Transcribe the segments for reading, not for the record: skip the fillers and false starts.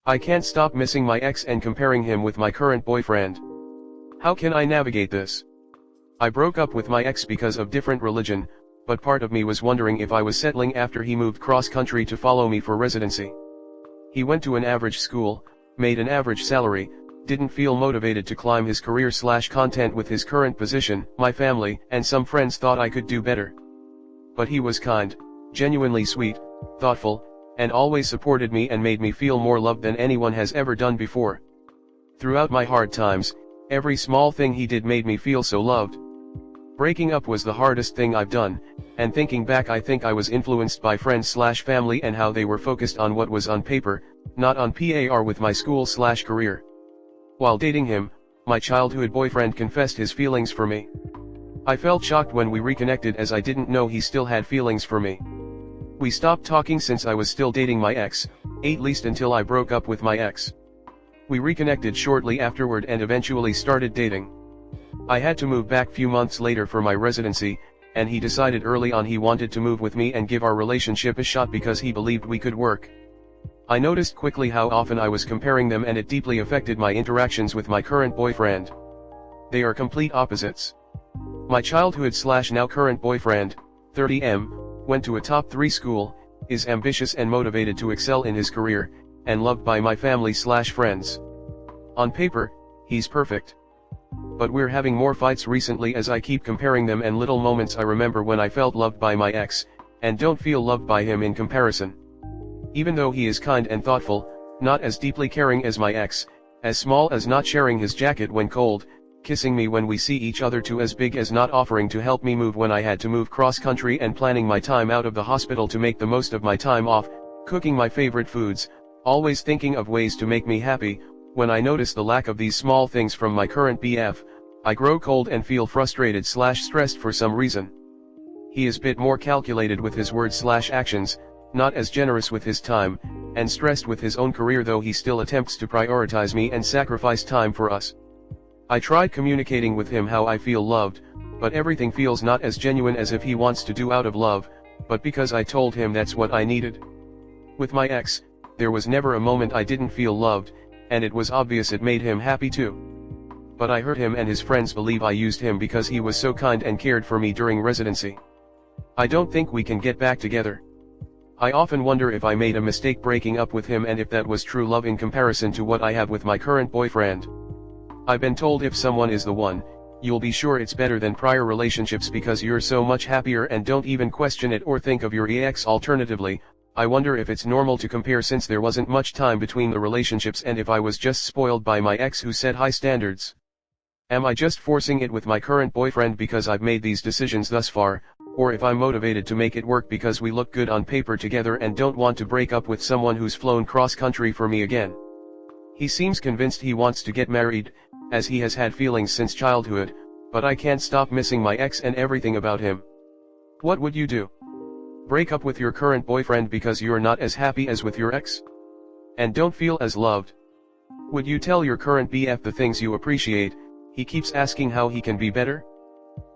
I can't stop missing my ex and comparing him with my current boyfriend. How can I navigate this? I broke up with my ex because of different religion, but part of me was wondering if I was settling after he moved cross-country to follow me for residency. He went to an average school, made an average salary, didn't feel motivated to climb his career/content with his current position. My family and some friends thought I could do better. But he was kind, genuinely sweet, thoughtful, and always supported me and made me feel more loved than anyone has ever done before. Throughout my hard times, every small thing he did made me feel so loved. Breaking up was the hardest thing I've done, and thinking back I think I was influenced by friends/family and how they were focused on what was on paper, not on par with my school/career. While dating him, my childhood boyfriend confessed his feelings for me. I felt shocked when we reconnected as I didn't know he still had feelings for me. We stopped talking since I was still dating my ex, at least until I broke up with my ex. We reconnected shortly afterward and eventually started dating. I had to move back few months later for my residency, and he decided early on he wanted to move with me and give our relationship a shot because he believed we could work. I noticed quickly how often I was comparing them and it deeply affected my interactions with my current boyfriend. They are complete opposites. My childhood/now current boyfriend, 30M, went to a top 3 school, is ambitious and motivated to excel in his career, and loved by my family/friends. On paper, he's perfect. But we're having more fights recently as I keep comparing them and little moments I remember when I felt loved by my ex, and don't feel loved by him in comparison. Even though he is kind and thoughtful, not as deeply caring as my ex, as small as not sharing his jacket when cold, kissing me when we see each other, to as big as not offering to help me move when I had to move cross-country and planning my time out of the hospital to make the most of my time off, cooking my favorite foods, always thinking of ways to make me happy. When I notice the lack of these small things from my current BF, I grow cold and feel frustrated/stressed for some reason. He is bit more calculated with his words/actions, not as generous with his time, and stressed with his own career, though he still attempts to prioritize me and sacrifice time for us. I tried communicating with him how I feel loved, but everything feels not as genuine as if he wants to do out of love, but because I told him that's what I needed. With my ex, there was never a moment I didn't feel loved, and it was obvious it made him happy too. But I hurt him, and his friends believe I used him because he was so kind and cared for me during residency. I don't think we can get back together. I often wonder if I made a mistake breaking up with him and if that was true love in comparison to what I have with my current boyfriend. I've been told if someone is the one, you'll be sure it's better than prior relationships because you're so much happier and don't even question it or think of your ex. Alternatively, I wonder if it's normal to compare since there wasn't much time between the relationships, and if I was just spoiled by my ex who set high standards. Am I just forcing it with my current boyfriend because I've made these decisions thus far, or if I'm motivated to make it work because we look good on paper together and don't want to break up with someone who's flown cross-country for me again? He seems convinced he wants to get married, as he has had feelings since childhood, but I can't stop missing my ex and everything about him. What would you do? Break up with your current boyfriend because you're not as happy as with your ex? And don't feel as loved? Would you tell your current BF the things you appreciate? He keeps asking how he can be better?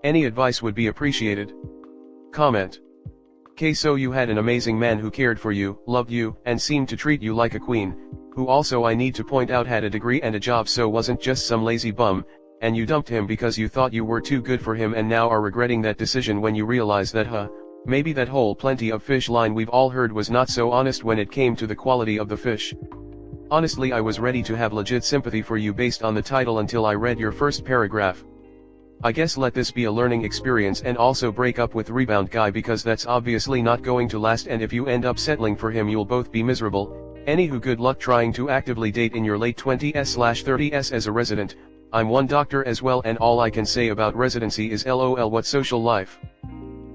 Any advice would be appreciated. Comment. So you had an amazing man who cared for you, loved you, and seemed to treat you like a queen, who also, I need to point out, had a degree and a job, so wasn't just some lazy bum, and you dumped him because you thought you were too good for him and now are regretting that decision when you realize that maybe that whole "plenty of fish" line we've all heard was not so honest when it came to the quality of the fish. Honestly, I was ready to have legit sympathy for you based on the title until I read your first paragraph. I guess let this be a learning experience, and also break up with rebound guy because that's obviously not going to last, and if you end up settling for him you'll both be miserable. Anywho, good luck trying to actively date in your late 20s/30s as a resident. I'm one doctor as well, and all I can say about residency is LOL, what social life.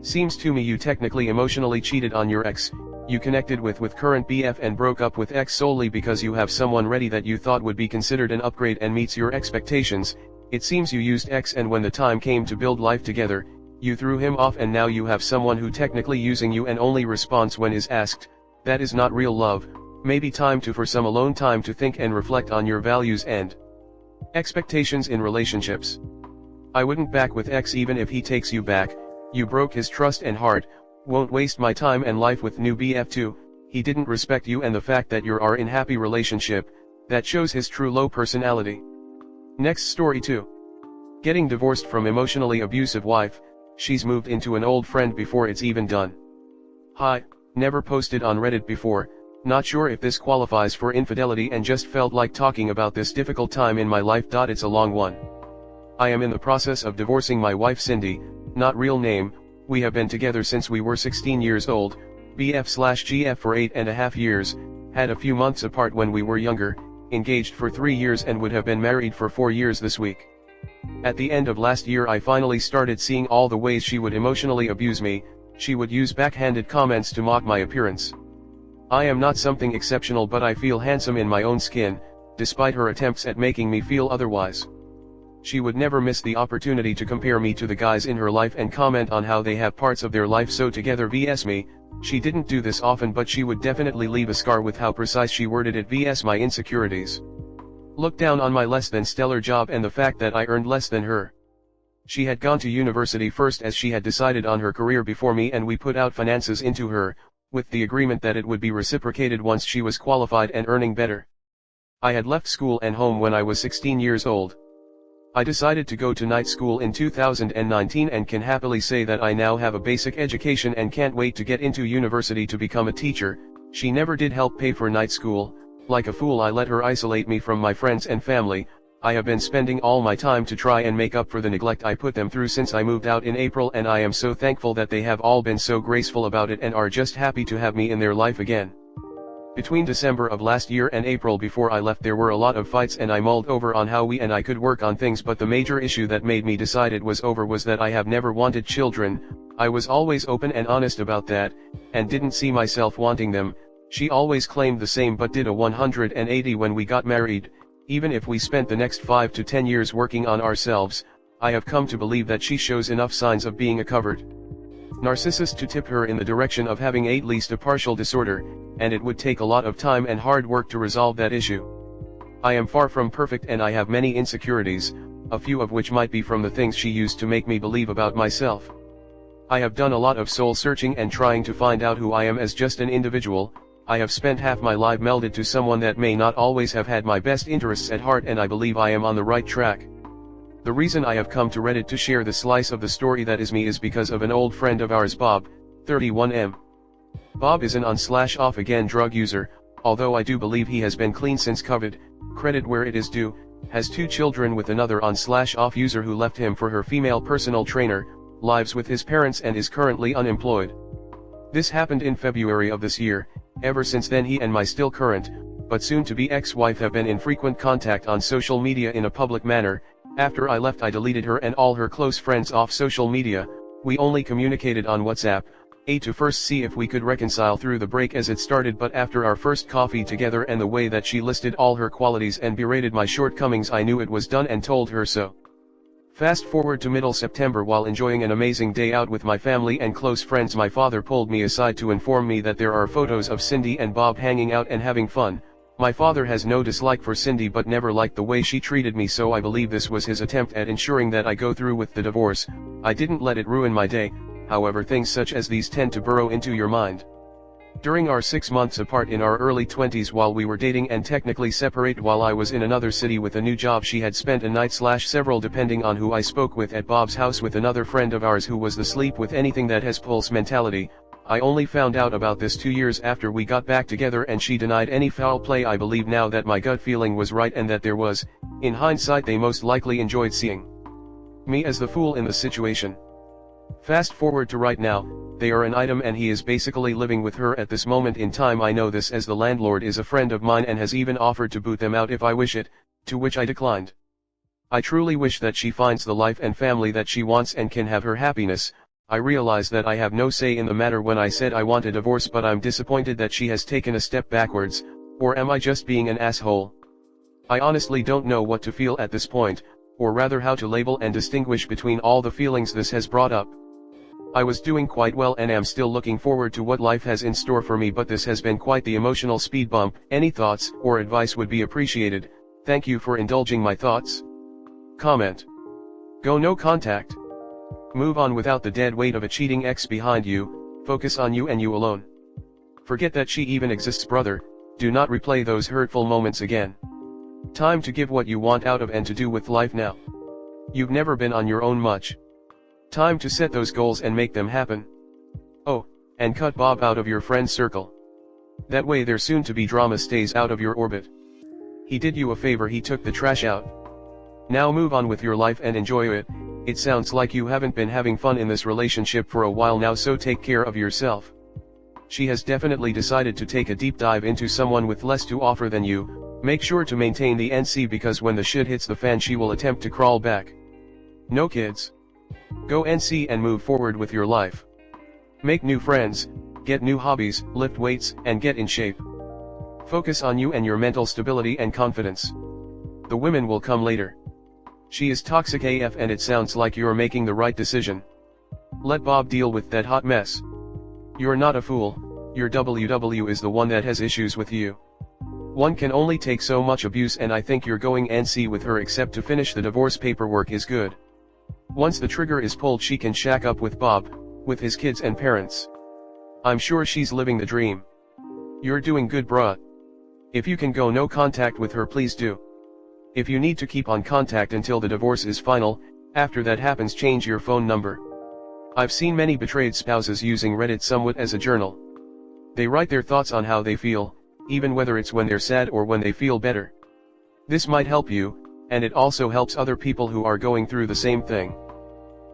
Seems to me you technically emotionally cheated on your ex. You connected with current BF and broke up with ex solely because you have someone ready that you thought would be considered an upgrade and meets your expectations. It seems you used ex, and when the time came to build life together, you threw him off, and now you have someone who technically using you and only responds when is asked. That is not real love. Maybe time for some alone time to think and reflect on your values and expectations in relationships. I wouldn't back with ex even if he takes you back. You broke his trust and heart. Won't waste my time and life with new BF too. he didn't respect you, and the fact that you are in happy relationship, that shows his true low personality. Next story 2. Getting divorced from emotionally abusive wife, she's moved into an old friend before it's even done. Hi, never posted on Reddit before, not sure if this qualifies for infidelity and just felt like talking about this difficult time in my life. It's a long one. I am in the process of divorcing my wife Cindy, not real name, we have been together since we were 16 years old, BF/GF for 8.5 years, had a few months apart when we were younger, engaged for 3 years and would have been married for 4 years this week. At the end of last year I finally started seeing all the ways she would emotionally abuse me. She would use backhanded comments to mock my appearance. I am not something exceptional, but I feel handsome in my own skin, despite her attempts at making me feel otherwise. She would never miss the opportunity to compare me to the guys in her life and comment on how they have parts of their life so together vs me. She didn't do this often, but she would definitely leave a scar with how precise she worded it vs my insecurities. Look down on my less than stellar job and the fact that I earned less than her. She had gone to university first, as she had decided on her career before me, and we put out finances into her, with the agreement that it would be reciprocated once she was qualified and earning better. I had left school and home when I was 16 years old. I decided to go to night school in 2019 and can happily say that I now have a basic education and can't wait to get into university to become a teacher. She never did help pay for night school. Like a fool I let her isolate me from my friends and family. I have been spending all my time to try and make up for the neglect I put them through since I moved out in April, and I am so thankful that they have all been so graceful about it and are just happy to have me in their life again. Between December of last year and April before I left there were a lot of fights, and I mulled over on how we and I could work on things, but the major issue that made me decide it was over was that I have never wanted children. I was always open and honest about that, and didn't see myself wanting them. She always claimed the same but did a 180 when we got married. Even if we spent the next 5 to 10 years working on ourselves, I have come to believe that she shows enough signs of being a covered narcissist to tip her in the direction of having at least a partial disorder, and it would take a lot of time and hard work to resolve that issue. I am far from perfect and I have many insecurities, a few of which might be from the things she used to make me believe about myself. I have done a lot of soul searching and trying to find out who I am as just an individual. I have spent half my life melded to someone that may not always have had my best interests at heart, and I believe I am on the right track. The reason I have come to Reddit to share the slice of the story that is me is because of an old friend of ours, Bob, 31M. Bob is an on/off again drug user, although I do believe he has been clean since COVID, credit where it is due, has 2 children with another on/off user who left him for her female personal trainer, lives with his parents and is currently unemployed. This happened in February of this year. Ever since then he and my still current, but soon-to-be ex-wife have been in frequent contact on social media in a public manner. After I left I deleted her and all her close friends off social media. We only communicated on WhatsApp, to first see if we could reconcile through the break as it started, but after our first coffee together and the way that she listed all her qualities and berated my shortcomings, I knew it was done and told her so. Fast forward to middle September, while enjoying an amazing day out with my family and close friends, my father pulled me aside to inform me that there are photos of Cindy and Bob hanging out and having fun. My father has no dislike for Cindy but never liked the way she treated me, so I believe this was his attempt at ensuring that I go through with the divorce. I didn't let it ruin my day, however things such as these tend to burrow into your mind. During our 6 months apart in our early 20s, while we were dating and technically separate, while I was in another city with a new job, she had spent a night/several depending on who I spoke with at Bob's house with another friend of ours who was the sleep with anything that has pulse mentality. I only found out about this 2 years after we got back together, and she denied any foul play. I believe now that my gut feeling was right and that there was, in hindsight, they most likely enjoyed seeing me as the fool in the situation. Fast forward to right now, they are an item and he is basically living with her at this moment in time. I know this as the landlord is a friend of mine and has even offered to boot them out if I wish it, to which I declined. I truly wish that she finds the life and family that she wants and can have her happiness. I realize that I have no say in the matter when I said I want a divorce, but I'm disappointed that she has taken a step backwards, or am I just being an asshole? I honestly don't know what to feel at this point, or rather how to label and distinguish between all the feelings this has brought up. I was doing quite well and am still looking forward to what life has in store for me, but this has been quite the emotional speed bump. Any thoughts or advice would be appreciated. Thank you for indulging my thoughts. Comment. Go no contact. Move on without the dead weight of a cheating ex behind you. Focus on you and you alone. Forget that she even exists, brother. Do not replay those hurtful moments again. Time to give what you want out of and to do with life now. You've never been on your own much. Time to set those goals and make them happen. Oh, and cut Bob out of your friend circle. That way their soon-to-be drama stays out of your orbit. He did you a favor, he took the trash out. Now move on with your life and enjoy it. It sounds like you haven't been having fun in this relationship for a while now, so take care of yourself. She has definitely decided to take a deep dive into someone with less to offer than you. Make sure to maintain the NC, because when the shit hits the fan she will attempt to crawl back. No kids. Go NC and move forward with your life. Make new friends, get new hobbies, lift weights, and get in shape. Focus on you and your mental stability and confidence. The women will come later. She is toxic AF and it sounds like you're making the right decision. Let Bob deal with that hot mess. You're not a fool, your WW is the one that has issues with you. One can only take so much abuse, and I think you're going NC with her except to finish the divorce paperwork is good. Once the trigger is pulled she can shack up with Bob, with his kids and parents. I'm sure she's living the dream. You're doing good, bruh. If you can go no contact with her, please do. If you need to keep on contact until the divorce is final, after that happens change your phone number. I've seen many betrayed spouses using Reddit somewhat as a journal. They write their thoughts on how they feel, even whether it's when they're sad or when they feel better. This might help you, and it also helps other people who are going through the same thing.